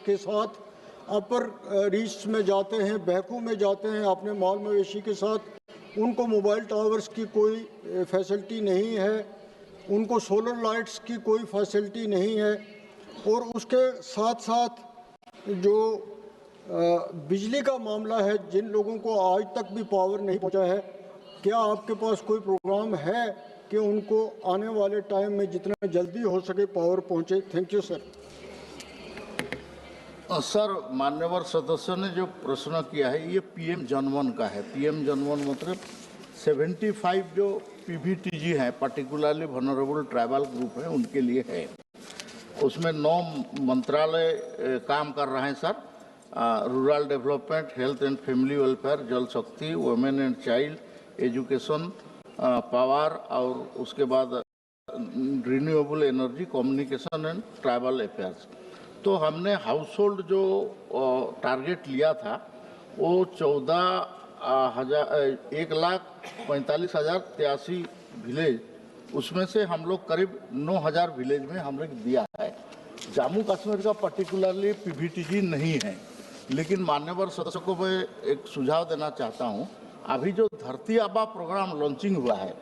के साथ अपर रीच में जाते हैं, बहकू में जाते हैं अपने माल मवेशी के साथ, उनको मोबाइल टावर्स की कोई फैसिलिटी नहीं है, उनको सोलर लाइट्स की कोई फैसिलिटी नहीं है, और उसके साथ साथ जो बिजली का मामला है, जिन लोगों को आज तक भी पावर नहीं पहुंचा है, क्या आपके पास कोई प्रोग्राम है कि उनको आने वाले टाइम में जितना जल्दी हो सके पावर पहुंचे? Thank you sir. सर, मान्यवर सदस्यों ने जो प्रश्न किया है ये पीएम जनमन का है। पीएम जनमन मतलब 75 जो पीवीटीजी हैं, पर्टिकुलरली वनरेबल ट्राइबल ग्रुप है, उनके लिए है। उसमें 9 मंत्रालय काम कर रहे हैं sir. Rural development, health and family welfare, जल शक्ति, women and child, education, power, और उसके बाद renewable energy, communication and tribal affairs. तो हमने हाउस होल्ड जो टारगेट लिया था वो 1,45,083 विलेज, उसमें से हम लोग करीब 9,000 विलेज में हम लोग दिया है। जम्मू कश्मीर का पर्टिकुलरली पीवीटीजी नहीं है, लेकिन मान्यवर सदस्यों को मैं एक सुझाव देना चाहता हूँ। अभी जो धरती आबा प्रोग्राम लॉन्चिंग हुआ है,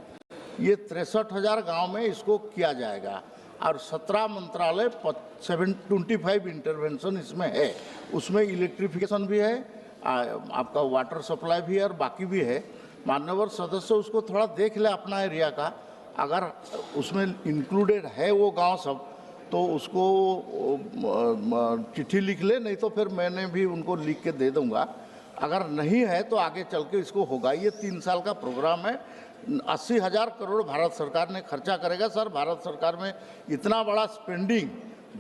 ये 63,000 गांव में इसको किया जाएगा, और 17 मंत्रालय 725 इंटरवेंशन इसमें है। उसमें इलेक्ट्रिफिकेशन भी है, आपका वाटर सप्लाई भी है, और बाकी भी है। मान्यवर सदस्य उसको थोड़ा देख ले अपना एरिया का, अगर उसमें इंक्लूडेड है वो गांव सब, तो उसको चिट्ठी लिख ले, नहीं तो फिर मैंने भी उनको लिख के दे दूंगा। अगर नहीं है तो आगे चल के इसको होगा। ये 3 साल का प्रोग्राम है। 80,000 करोड़ भारत सरकार ने खर्चा करेगा सर। भारत सरकार में इतना बड़ा स्पेंडिंग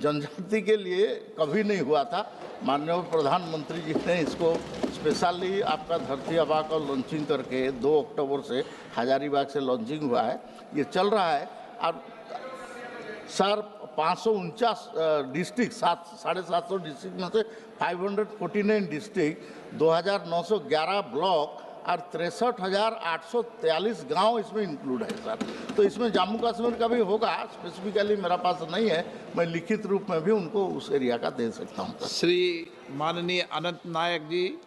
जनजाति के लिए कभी नहीं हुआ था। माननीय प्रधानमंत्री जी ने इसको स्पेशली आपका धरती आबा का लॉन्चिंग करके 2 अक्टूबर से हजारीबाग से लॉन्चिंग हुआ है, ये चल रहा है। और सर 549 डिस्ट्रिक्ट, 750 डिस्ट्रिक्ट में से 549 डिस्ट्रिक्ट, 2,911 ब्लॉक और 63,843 गांव इसमें इंक्लूड है सर। तो इसमें जम्मू कश्मीर का भी होगा, स्पेसिफिकली मेरा पास नहीं है, मैं लिखित रूप में भी उनको उस एरिया का दे सकता हूँ। श्री माननीय अनंत नायक जी।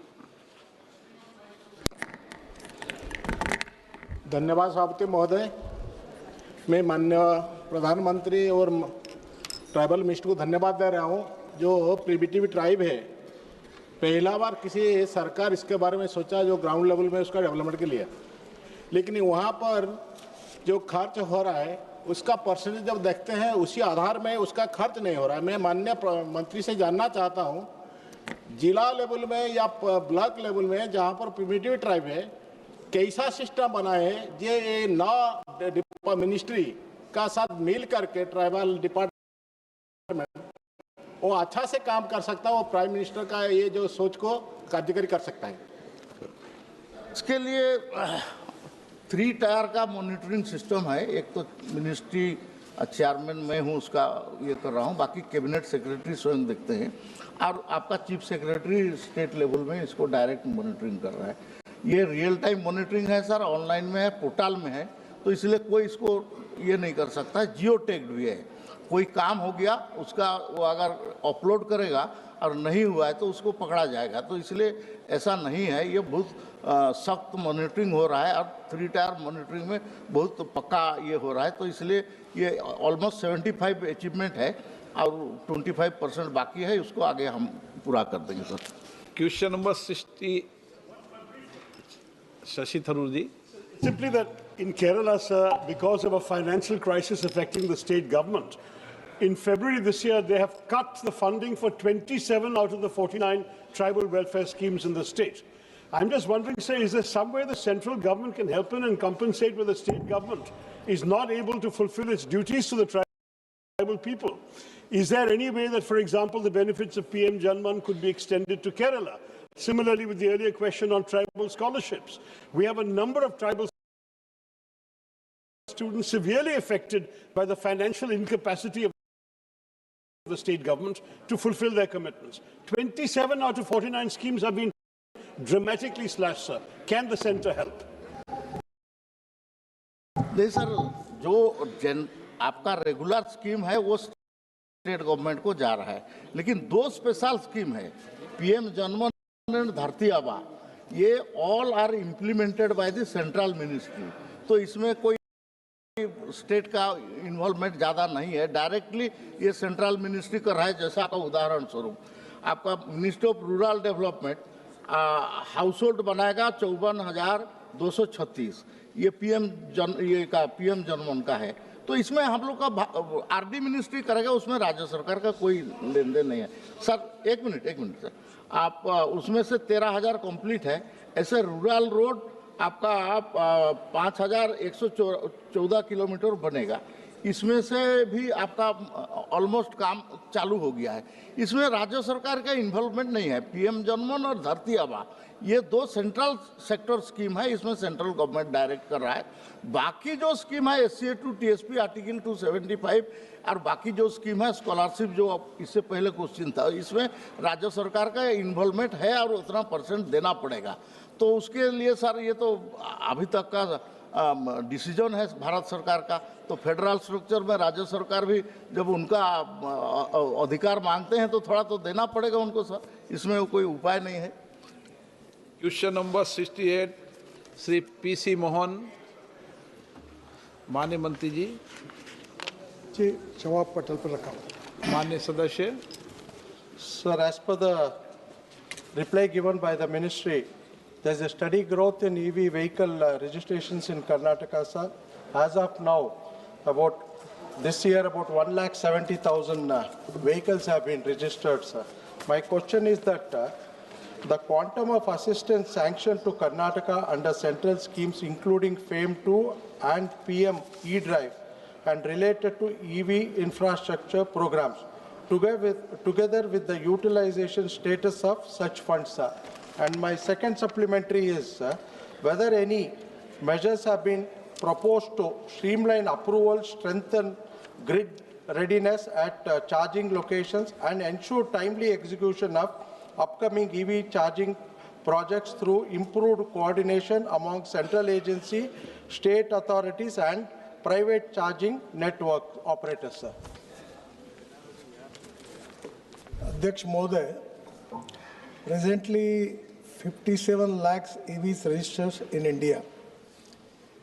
धन्यवाद सभापति महोदय। मैं माननीय प्रधानमंत्री और ट्राइबल मिनिस्टर को धन्यवाद दे रहा हूँ। जो प्रिमिटिव ट्राइब है, पहला बार किसी सरकार इसके बारे में सोचा जो ग्राउंड लेवल में उसका डेवलपमेंट के लिए, लेकिन वहाँ पर जो खर्च हो रहा है उसका परसेंटेज जब देखते हैं उसी आधार में उसका खर्च नहीं हो रहा है। मैं माननीय मंत्री से जानना चाहता हूँ, जिला लेवल में या ब्लॉक लेवल में जहाँ पर प्रिमिटिव ट्राइब है, कैसा सिस्टम बना है ये 9 मिनिस्ट्री का साथ मिल करके ट्राइबल डिपार्टमेंट वो अच्छा से काम कर सकता है, वो प्राइम मिनिस्टर का ये जो सोच को कार्यकारी कर सकता है। इसके लिए 3 टायर का मॉनिटरिंग सिस्टम है। एक तो मिनिस्ट्री चेयरमैन मैं हूँ, उसका ये कर रहा हूँ, बाकी कैबिनेट सेक्रेटरी स्वयं देखते हैं, और आपका चीफ सेक्रेटरी स्टेट लेवल में इसको डायरेक्ट मॉनिटरिंग कर रहा है। ये रियल टाइम मॉनिटरिंग है सर, ऑनलाइन में है, पोर्टल में है, तो इसलिए कोई इसको ये नहीं कर सकता। जियो टैग्ड भी है, कोई काम हो गया उसका वो अगर अपलोड करेगा और नहीं हुआ है तो उसको पकड़ा जाएगा। तो इसलिए ऐसा नहीं है, ये बहुत सख्त मॉनिटरिंग हो रहा है, और 3 टायर मॉनिटरिंग में बहुत पक्का ये हो रहा है। तो इसलिए ये ऑलमोस्ट 75 अचीवमेंट है, और 25% बाकी है, उसको आगे हम पूरा कर देंगे sir. Question number 60, Shashi Tharoor ji. Simply that in Kerala, sir, because of a financial crisis affecting the state government, in February this year, they have cut the funding for 27 out of the 49 tribal welfare schemes in the state. I'm just wondering, sir, is there some way the central government can help in and compensate where the state government is not able to fulfill its duties to the tribal people? Is there any way that, for example, the benefits of PM Janman could be extended to Kerala? Similarly, with the earlier question on tribal scholarships, we have a number of tribal students severely affected by the financial incapacity of the state government to fulfill their commitments. 27 out of 49 schemes have been dramatically slashed, sir. Can the centre help? नहीं sir, जो आपका regular scheme है वो state government को जा रहा है। लेकिन दो स्पेशल स्कीम है, पीएम जनमन एंड धरती आबा, ये all are implemented by the central ministry. तो इसमें कोई स्टेट का इन्वॉल्वमेंट ज़्यादा नहीं है, डायरेक्टली ये सेंट्रल मिनिस्ट्री कर रहा है। जैसा आपका उदाहरण स्वरूप आपका ministry of rural development house hold बनाएगा 54,236, ये पीएम जनमन का है। तो इसमें हम लोग का आरडी मिनिस्ट्री करेगा, उसमें राज्य सरकार का कोई लेन देन नहीं है। सर एक मिनट सर, आप उसमें से 13,000 कंप्लीट है। ऐसे रूरल रोड आपका 5,114 किलोमीटर बनेगा, इसमें से भी आपका ऑलमोस्ट काम चालू हो गया है। इसमें राज्य सरकार का इन्वॉल्वमेंट नहीं है। पीएम जनमन और धरती आबा ये दो सेंट्रल सेक्टर स्कीम है, इसमें सेंट्रल गवर्नमेंट डायरेक्ट कर रहा है। बाकी जो स्कीम है SCA टू TSP आर्टिकल 275 और बाकी जो स्कीम है स्कॉलरशिप, जो इससे पहले क्वेश्चन था, इसमें राज्य सरकार का इन्वॉल्वमेंट है और उतना परसेंट देना पड़ेगा। तो उसके लिए सर ये तो अभी तक का डिसीजन है भारत सरकार का। तो फेडरल स्ट्रक्चर में राज्य सरकार भी जब उनका अधिकार मांगते हैं तो थोड़ा तो देना पड़ेगा उनको सर, इसमें कोई उपाय नहीं है। Question number 68 Shri PC Mohan, माननीय मंत्री जी। जी जवाब पटल पर रखा हूँ। माननीय सदस्य। Sir, as per the reply given by the ministry, there is a steady growth in EV vehicle registrations in Karnataka, sir. As of now, this year, about 170,000 vehicles have been registered, sir. My question is that the quantum of assistance sanctioned to Karnataka under central schemes, including FAME2 and PM E-Drive, and related to EV infrastructure programs, together with the utilization status of such funds, sir. And my second supplementary is whether any measures have been proposed to streamline approval, strengthen grid readiness at charging locations, and ensure timely execution of upcoming EV charging projects through improved coordination among central agency, state authorities, and private charging network operators, sir. Adhyaksh Mohoday, presently 57 lakhs EVs registered in India.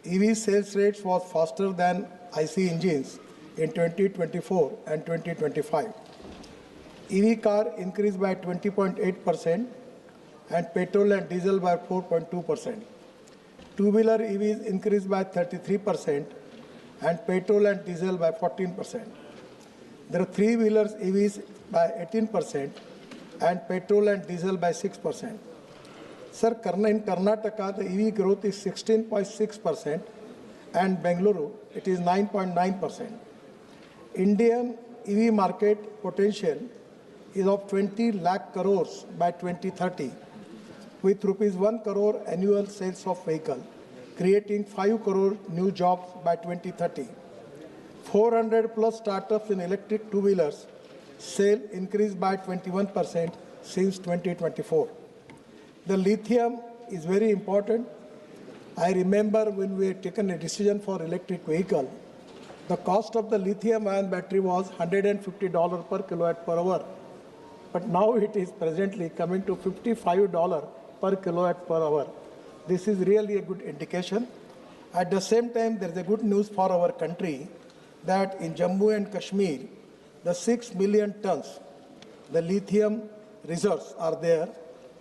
EV sales rates was faster than IC engines in 2024 and 2025. EV car increased by 20.8% and petrol and diesel by 4.2%. Two-wheeler EVs increased by 33% and petrol and diesel by 14%. There are three-wheelers EVs by 18% and petrol and diesel by 6%. Sir, in Karnataka, the EV growth is 16.6% and Bengaluru, it is 9.9%. Indian EV market potential is of 20 lakh crores by 2030, with rupees 1 crore annual sales of vehicle, creating 5 crore new jobs by 2030. 400 plus startups in electric two-wheelers sale increased by 21% since 2024. The lithium is very important. I remember when we had taken a decision for electric vehicle, the cost of the lithium-ion battery was $150 per kilowatt per hour. But now it is presently coming to $55 per kilowatt per hour. This is really a good indication. At the same time, there is a good news for our country that in Jammu and Kashmir, the 6 million tons, the lithium reserves are there,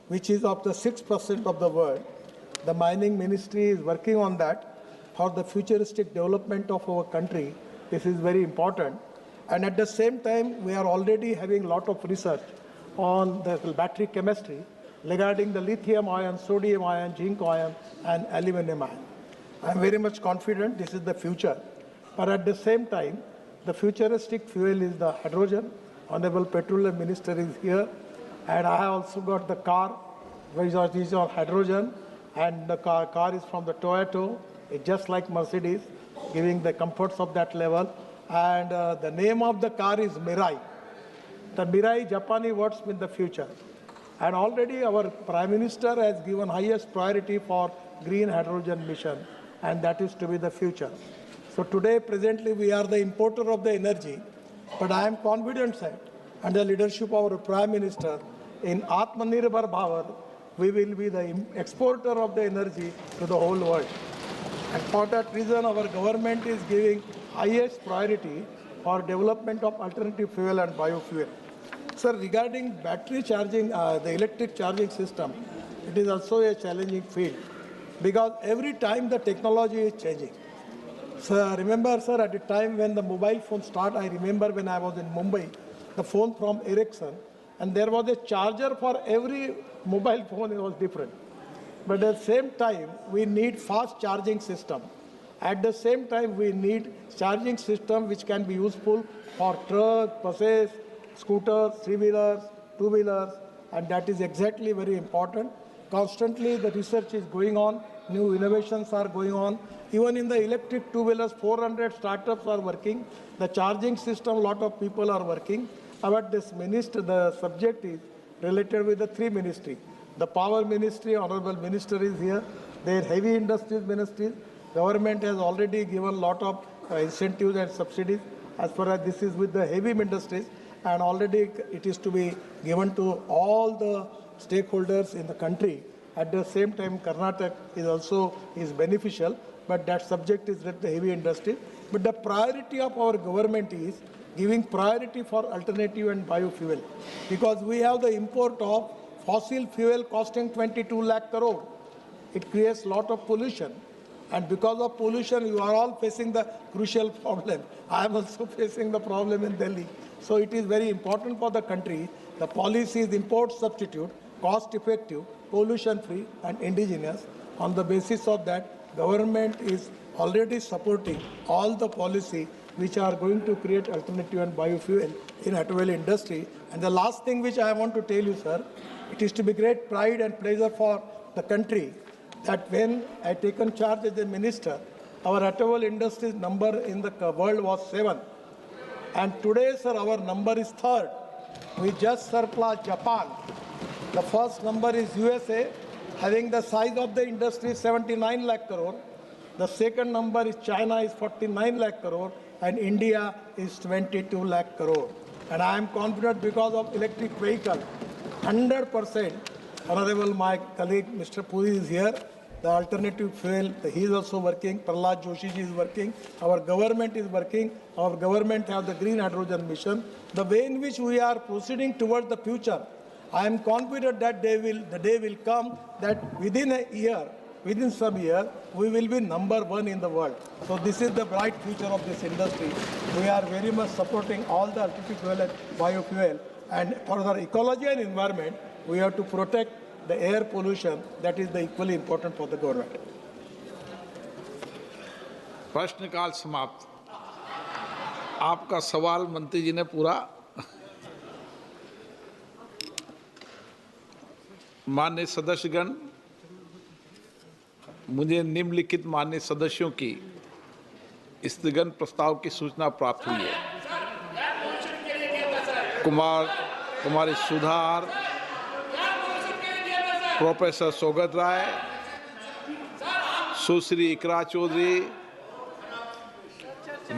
which is of the 6% of the world. The mining ministry is working on that for the futuristic development of our country. This is very important. And at the same time, we are already having a lot of research on the battery chemistry regarding the lithium ion, sodium ion, zinc ion, and aluminum ion. I am very much confident this is the future. But at the same time, the futuristic fuel is the hydrogen. Honorable Petroleum Minister is here. And I have also got the car, which is on hydrogen. And the car is from the Toyota. It's just like Mercedes, giving the comforts of that level. And the name of the car is Mirai. The Mirai Japanese words mean the future. And already our Prime Minister has given highest priority for green hydrogen mission, and that is to be the future. So today, presently, we are the importer of the energy, But I am confident that under the leadership of our Prime Minister, in Atmanirbhar Bharat, we will be the exporter of the energy to the whole world. And for that reason, our government is giving highest priority for development of alternative fuel and biofuel. Sir, regarding battery charging, the electric charging system, it is also a challenging field because every time the technology is changing. So remember, sir, at the time when the mobile phone started, I remember when I was in Mumbai, the phone from Ericsson, and there was a charger for every mobile phone, it was different. But at the same time, we need fast charging system. At the same time, we need charging system which can be useful for trucks, buses, scooters, three-wheelers, two-wheelers, and that is exactly very important. Constantly, the research is going on, new innovations are going on. Even in the electric two-wheelers, 400 startups are working. The charging system, a lot of people are working. About this minister, the subject is related with the three ministries. The power ministry, honorable minister is here. The heavy industries ministry, government has already given a lot of incentives and subsidies as far as this is with the heavy industries, and already it is to be given to all the stakeholders in the country. At the same time, Karnataka is also beneficial, but that subject is with the heavy industry. But the priority of our government is giving priority for alternative and biofuel, because we have the import of fossil fuel costing 22 lakh crore. It creates a lot of pollution. And because of pollution, you are all facing the crucial problem. I am also facing the problem in Delhi. So it is very important for the country. The policy is import substitute, cost effective, pollution free and indigenous. On the basis of that, government is already supporting all the policy which are going to create alternative and biofuel in automobile industry. And the last thing which I want to tell you, sir, it is to be great pride and pleasure for the country that when I taken charge as a minister, our automobile industry's number in the world was 7. And today, sir, our number is 3rd. We just surpassed Japan. The first number is USA, having the size of the industry 79 lakh crore. The second number is China is 49 lakh crore and India is 22 lakh crore. And I am confident because of electric vehicle, 100%. Honorable my colleague Mr. Puri is here. The alternative fuel, he is also working. Prahlad Joshi ji is working. Our government is working. Our government have the green hydrogen mission. The way in which we are proceeding towards the future, I am confident that the day will come that within a year, within some year, we will be number 1 in the world. So this is the bright future of this industry. We are very much supporting all the alternative fuel and biofuel. And for the ecology and environment, we have to protect the air pollution. That is the equally important for the government. प्रश्नकाल समाप्त। आपका सवाल मंत्री जी ने पूरा। माननीय सदस्यगण, मुझे निम्नलिखित माननीय सदस्यों की स्थगन प्रस्ताव की सूचना प्राप्त हुई है। Kumari Sudhar, professor Saugata Roy, Sushri Iqra Chaudhary,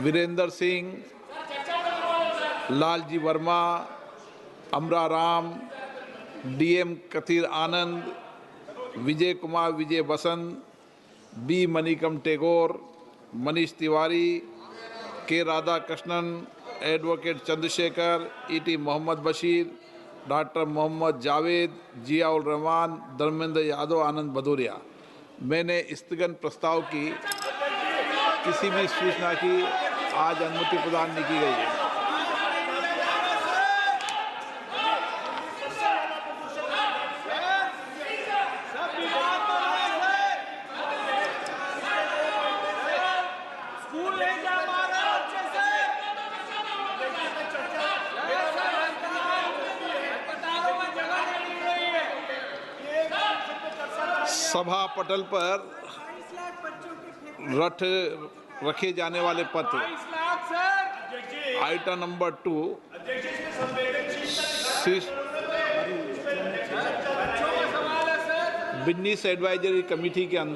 Virendra Singh, Lalji Verma, Amra Ram, DM Kathir Anand, Vijay Kumar Vijay Vasanth, B Manickam Tagore, Manish Tewari, K Radha Krishnan, advocate Chandrashekhar, ET Mohammed Basheer, doctor Mohammad Javed, Ziaur Rahman, Dharmendra Yadav, Anand Bhadauria. मैंने स्थगन प्रस्ताव की किसी भी सूचना की आज अनुमति प्रदान नहीं की गई है। सभा पटल पर रखे जाने वाले पत्र item number 2 business advisory committee के अंदर